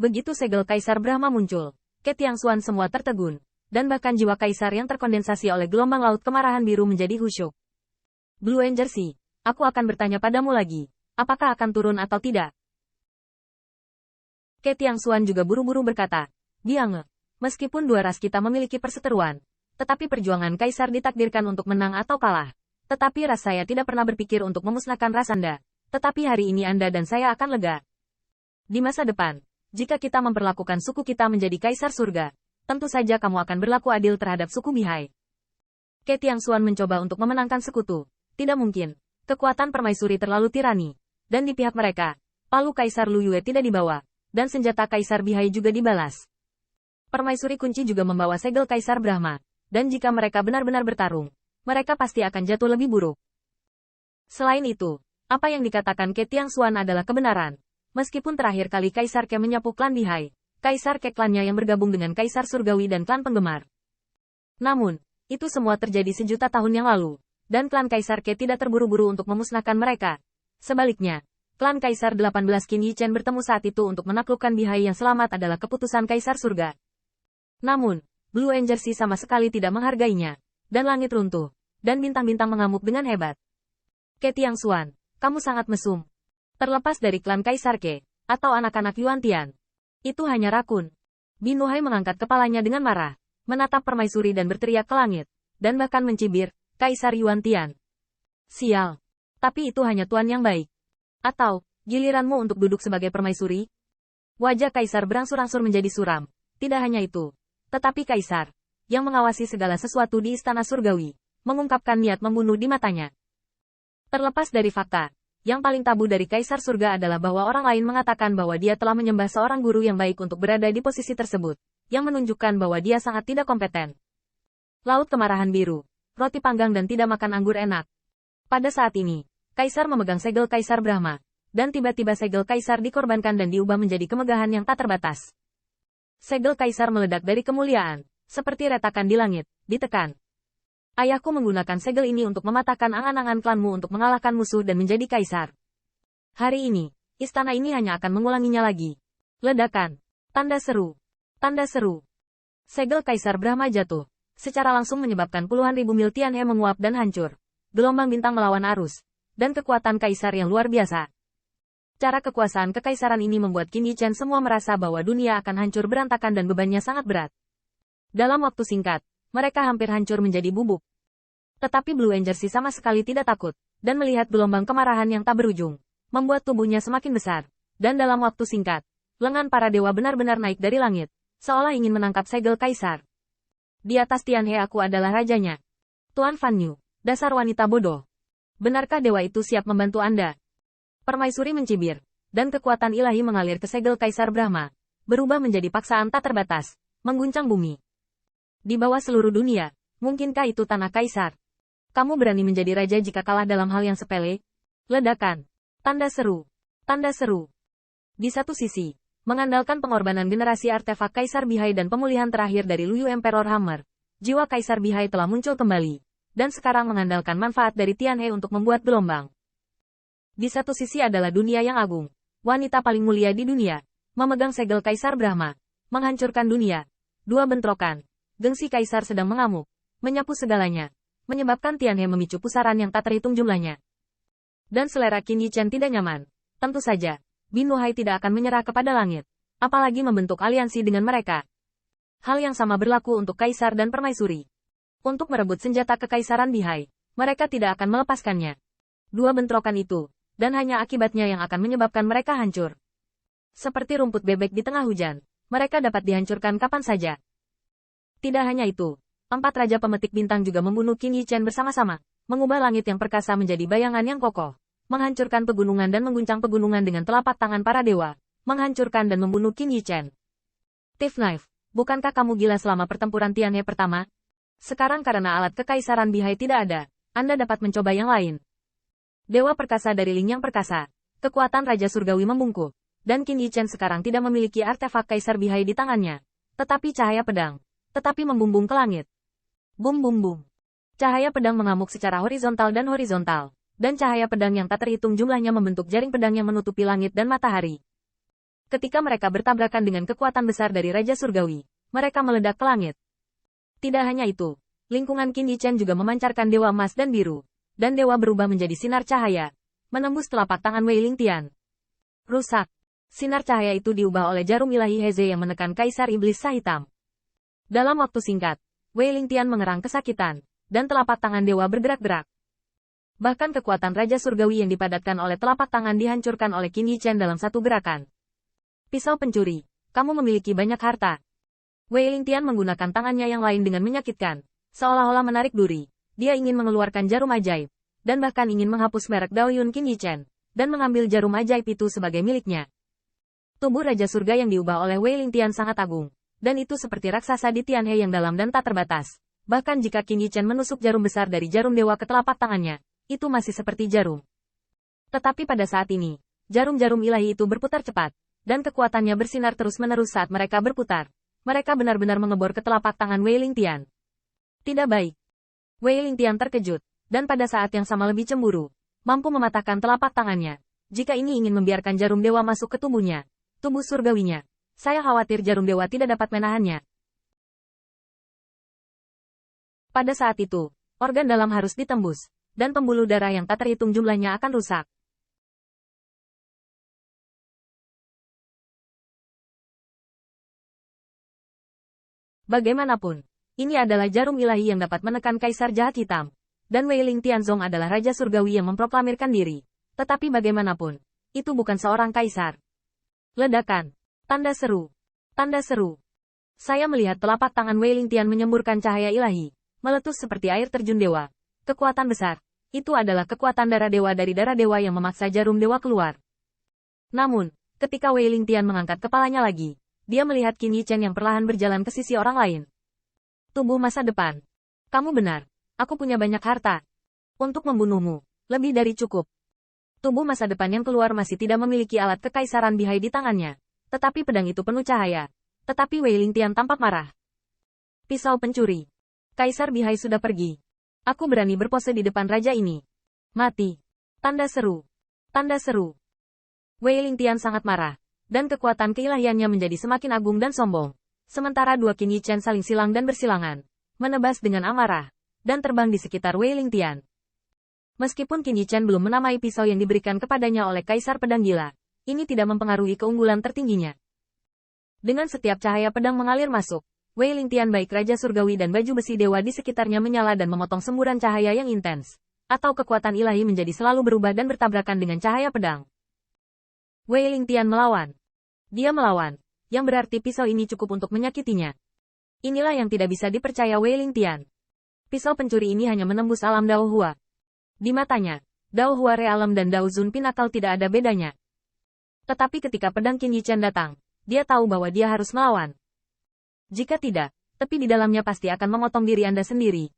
Begitu segel Kaisar Brahma muncul, Ke Tiangxuan semua tertegun, dan bahkan jiwa Kaisar yang terkondensasi oleh gelombang laut kemarahan biru menjadi khusyuk. Blue Angersi, aku akan bertanya padamu lagi, apakah akan turun atau tidak? Ke Tiangxuan juga buru-buru berkata, Biange, meskipun dua ras kita memiliki perseteruan, tetapi perjuangan Kaisar ditakdirkan untuk menang atau kalah. Tetapi ras saya tidak pernah berpikir untuk memusnahkan ras Anda. Tetapi hari ini Anda dan saya akan lega. Di masa depan, jika kita memperlakukan suku kita menjadi Kaisar Surga, tentu saja kamu akan berlaku adil terhadap suku Bihai. Ke Tiangxuan mencoba untuk memenangkan sekutu. Tidak mungkin. Kekuatan permaisuri terlalu tirani. Dan di pihak mereka, palu Kaisar Lu Yue tidak dibawa. Dan senjata Kaisar Bihai juga dibalas. Permaisuri kunci juga membawa segel Kaisar Brahma. Dan jika mereka benar-benar bertarung, mereka pasti akan jatuh lebih buruk. Selain itu, apa yang dikatakan Ke Tiangxuan adalah kebenaran. Meskipun terakhir kali Kaisar Ke menyapu klan Bihai, Kaisar Ke klannya yang bergabung dengan Kaisar Surgawi dan klan penggemar. Namun, itu semua terjadi sejuta tahun yang lalu, dan klan Kaisar Ke tidak terburu-buru untuk memusnahkan mereka. Sebaliknya, klan Kaisar 18 Qin Yi Chen bertemu saat itu untuk menaklukkan Bihai yang selamat adalah keputusan Kaisar Surga. Namun, Blue Angersi sama sekali tidak menghargainya, dan langit runtuh, dan bintang-bintang mengamuk dengan hebat. Ke Tiangxuan, kamu sangat mesum. Terlepas dari klan Kaisar Ke, atau anak-anak Yuan Tian. Itu hanya rakun. Binuhai mengangkat kepalanya dengan marah, menatap permaisuri dan berteriak ke langit, dan bahkan mencibir, Kaisar Yuan Tian. Sial. Tapi itu hanya tuan yang baik. Atau, giliranmu untuk duduk sebagai permaisuri? Wajah Kaisar berangsur-angsur menjadi suram. Tidak hanya itu. Tetapi Kaisar, yang mengawasi segala sesuatu di Istana Surgawi, mengungkapkan niat membunuh di matanya. Terlepas dari fakta, yang paling tabu dari Kaisar Surga adalah bahwa orang lain mengatakan bahwa dia telah menyembah seorang guru yang baik untuk berada di posisi tersebut, yang menunjukkan bahwa dia sangat tidak kompeten. Laut kemarahan biru, roti panggang dan tidak makan anggur enak. Pada saat ini, Kaisar memegang segel Kaisar Brahma, dan tiba-tiba segel Kaisar dikorbankan dan diubah menjadi kemegahan yang tak terbatas. Segel Kaisar meledak dari kemuliaan, seperti retakan di langit, ditekan. Ayahku menggunakan segel ini untuk mematahkan angan-angan klanmu untuk mengalahkan musuh dan menjadi kaisar. Hari ini, istana ini hanya akan mengulanginya lagi. Ledakan. Tanda seru. Tanda seru. Segel Kaisar Brahma jatuh, secara langsung menyebabkan puluhan ribu mil Tianhe menguap dan hancur. Gelombang bintang melawan arus, dan kekuatan kaisar yang luar biasa. Cara kekuasaan kekaisaran ini membuat Qin Yi Chen semua merasa bahwa dunia akan hancur berantakan dan bebannya sangat berat. Dalam waktu singkat, mereka hampir hancur menjadi bubuk. Tetapi Blue Angersi sama sekali tidak takut, dan melihat gelombang kemarahan yang tak berujung, membuat tubuhnya semakin besar, dan dalam waktu singkat, lengan para dewa benar-benar naik dari langit, seolah ingin menangkap segel kaisar. Di atas Tianhe aku adalah rajanya. Tuan Fan Yu, dasar wanita bodoh. Benarkah dewa itu siap membantu Anda? Permaisuri mencibir, dan kekuatan ilahi mengalir ke segel Kaisar Brahma, berubah menjadi paksaan tak terbatas, mengguncang bumi. Di bawah seluruh dunia, mungkinkah itu tanah kaisar? Kamu berani menjadi raja jika kalah dalam hal yang sepele? Ledakan. Tanda seru. Tanda seru. Di satu sisi, mengandalkan pengorbanan generasi artefak Kaisar Bihai dan pemulihan terakhir dari Luyu Emperor Hammer, jiwa Kaisar Bihai telah muncul kembali, dan sekarang mengandalkan manfaat dari Tianhe untuk membuat gelombang. Di satu sisi adalah dunia yang agung, wanita paling mulia di dunia, memegang segel Kaisar Brahma, menghancurkan dunia. Dua bentrokan. Gengsi Kaisar sedang mengamuk, menyapu segalanya, menyebabkan Tianhe memicu pusaran yang tak terhitung jumlahnya. Dan selera Qin Yi Chen tidak nyaman. Tentu saja, Binuhai tidak akan menyerah kepada langit, apalagi membentuk aliansi dengan mereka. Hal yang sama berlaku untuk Kaisar dan Permaisuri. Untuk merebut senjata kekaisaran Bihai, mereka tidak akan melepaskannya. Dua bentrokan itu, dan hanya akibatnya yang akan menyebabkan mereka hancur. Seperti rumput bebek di tengah hujan, mereka dapat dihancurkan kapan saja. Tidak hanya itu, 4 raja pemetik bintang juga membunuh Qin Yi Chen bersama-sama, mengubah langit yang perkasa menjadi bayangan yang kokoh, menghancurkan pegunungan dan mengguncang pegunungan dengan telapak tangan para dewa, menghancurkan dan membunuh Qin Yi Chen. Thief Knife, bukankah kamu gila selama pertempuran Tianhe pertama? Sekarang karena alat kekaisaran Bihai tidak ada, Anda dapat mencoba yang lain. Dewa perkasa dari Ling yang perkasa, kekuatan Raja Surgawi membungkuk, dan Qin Yi Chen sekarang tidak memiliki artefak Kaisar Bihai di tangannya, tetapi cahaya pedang. Tetapi membumbung ke langit. Bum bum bum. Cahaya pedang mengamuk secara horizontal, dan cahaya pedang yang tak terhitung jumlahnya membentuk jaring pedang yang menutupi langit dan matahari. Ketika mereka bertabrakan dengan kekuatan besar dari Raja Surgawi, mereka meledak ke langit. Tidak hanya itu, lingkungan Qin Yichen juga memancarkan dewa emas dan biru, dan dewa berubah menjadi sinar cahaya, menembus telapak tangan Wei Lingtian. Rusak. Sinar cahaya itu diubah oleh jarum ilahi Heze yang menekan Kaisar Iblis Sah Hitam. Dalam waktu singkat, Wei Lingtian mengerang kesakitan, dan telapak tangan dewa bergerak-gerak. Bahkan kekuatan Raja Surgawi yang dipadatkan oleh telapak tangan dihancurkan oleh Qin Yichen dalam satu gerakan. Pisau pencuri, kamu memiliki banyak harta. Wei Lingtian menggunakan tangannya yang lain dengan menyakitkan, seolah-olah menarik duri. Dia ingin mengeluarkan jarum ajaib, dan bahkan ingin menghapus merek Daoyun Qin Yichen, dan mengambil jarum ajaib itu sebagai miliknya. Tubuh Raja Surga yang diubah oleh Wei Lingtian sangat agung, dan itu seperti raksasa di Tianhe yang dalam dan tak terbatas. Bahkan jika Qin Yichen menusuk jarum besar dari jarum dewa ke telapak tangannya, itu masih seperti jarum. Tetapi pada saat ini, jarum-jarum ilahi itu berputar cepat, dan kekuatannya bersinar terus-menerus saat mereka berputar. Mereka benar-benar mengebor ke telapak tangan Wei Lingtian. Tidak baik. Wei Lingtian terkejut, dan pada saat yang sama lebih cemburu, mampu mematahkan telapak tangannya. Jika ini ingin membiarkan jarum dewa masuk ke tubuhnya, tubuh surgawinya, saya khawatir jarum dewa tidak dapat menahannya. Pada saat itu, organ dalam harus ditembus, dan pembuluh darah yang tak terhitung jumlahnya akan rusak. Bagaimanapun, ini adalah jarum ilahi yang dapat menekan Kaisar Jahat Hitam, dan Wei Lingtianzong adalah Raja Surgawi yang memproklamirkan diri. Tetapi bagaimanapun, itu bukan seorang kaisar. Ledakan. Tanda seru. Tanda seru. Saya melihat telapak tangan Wei Lingtian menyemburkan cahaya ilahi, meletus seperti air terjun dewa. Kekuatan besar. Itu adalah kekuatan darah dewa dari darah dewa yang memaksa jarum dewa keluar. Namun, ketika Wei Lingtian mengangkat kepalanya lagi, dia melihat Qin Yichen yang perlahan berjalan ke sisi orang lain. Tubuh masa depan. Kamu benar. Aku punya banyak harta. Untuk membunuhmu, lebih dari cukup. Tubuh masa depan yang keluar masih tidak memiliki alat kekaisaran bihai di tangannya. Tetapi pedang itu penuh cahaya. Tetapi Wei Lingtian tampak marah. Pisau pencuri. Kaisar bihai sudah pergi. Aku berani berpose di depan raja ini. Mati. Tanda seru. Tanda seru. Wei Lingtian sangat marah, dan kekuatan keilahiannya menjadi semakin agung dan sombong. Sementara dua Qin Yichen saling silang dan bersilangan, menebas dengan amarah, dan terbang di sekitar Wei Lingtian. Meskipun Qin Yichen belum menamai pisau yang diberikan kepadanya oleh Kaisar Pedang Gila, ini tidak mempengaruhi keunggulan tertingginya. Dengan setiap cahaya pedang mengalir masuk, Wei Lingtian baik Raja Surgawi dan baju besi dewa di sekitarnya menyala dan memotong semburan cahaya yang intens, atau kekuatan ilahi menjadi selalu berubah dan bertabrakan dengan cahaya pedang. Wei Lingtian melawan. Dia melawan, yang berarti pisau ini cukup untuk menyakitinya. Inilah yang tidak bisa dipercaya Wei Lingtian. Pisau pencuri ini hanya menembus alam Dao Hua. Di matanya, Dao Hua Realem dan Dao Zun Pinnacle tidak ada bedanya. Tetapi ketika pedang Qin Yichen datang, dia tahu bahwa dia harus melawan. Jika tidak, tepi di dalamnya pasti akan memotong diri Anda sendiri.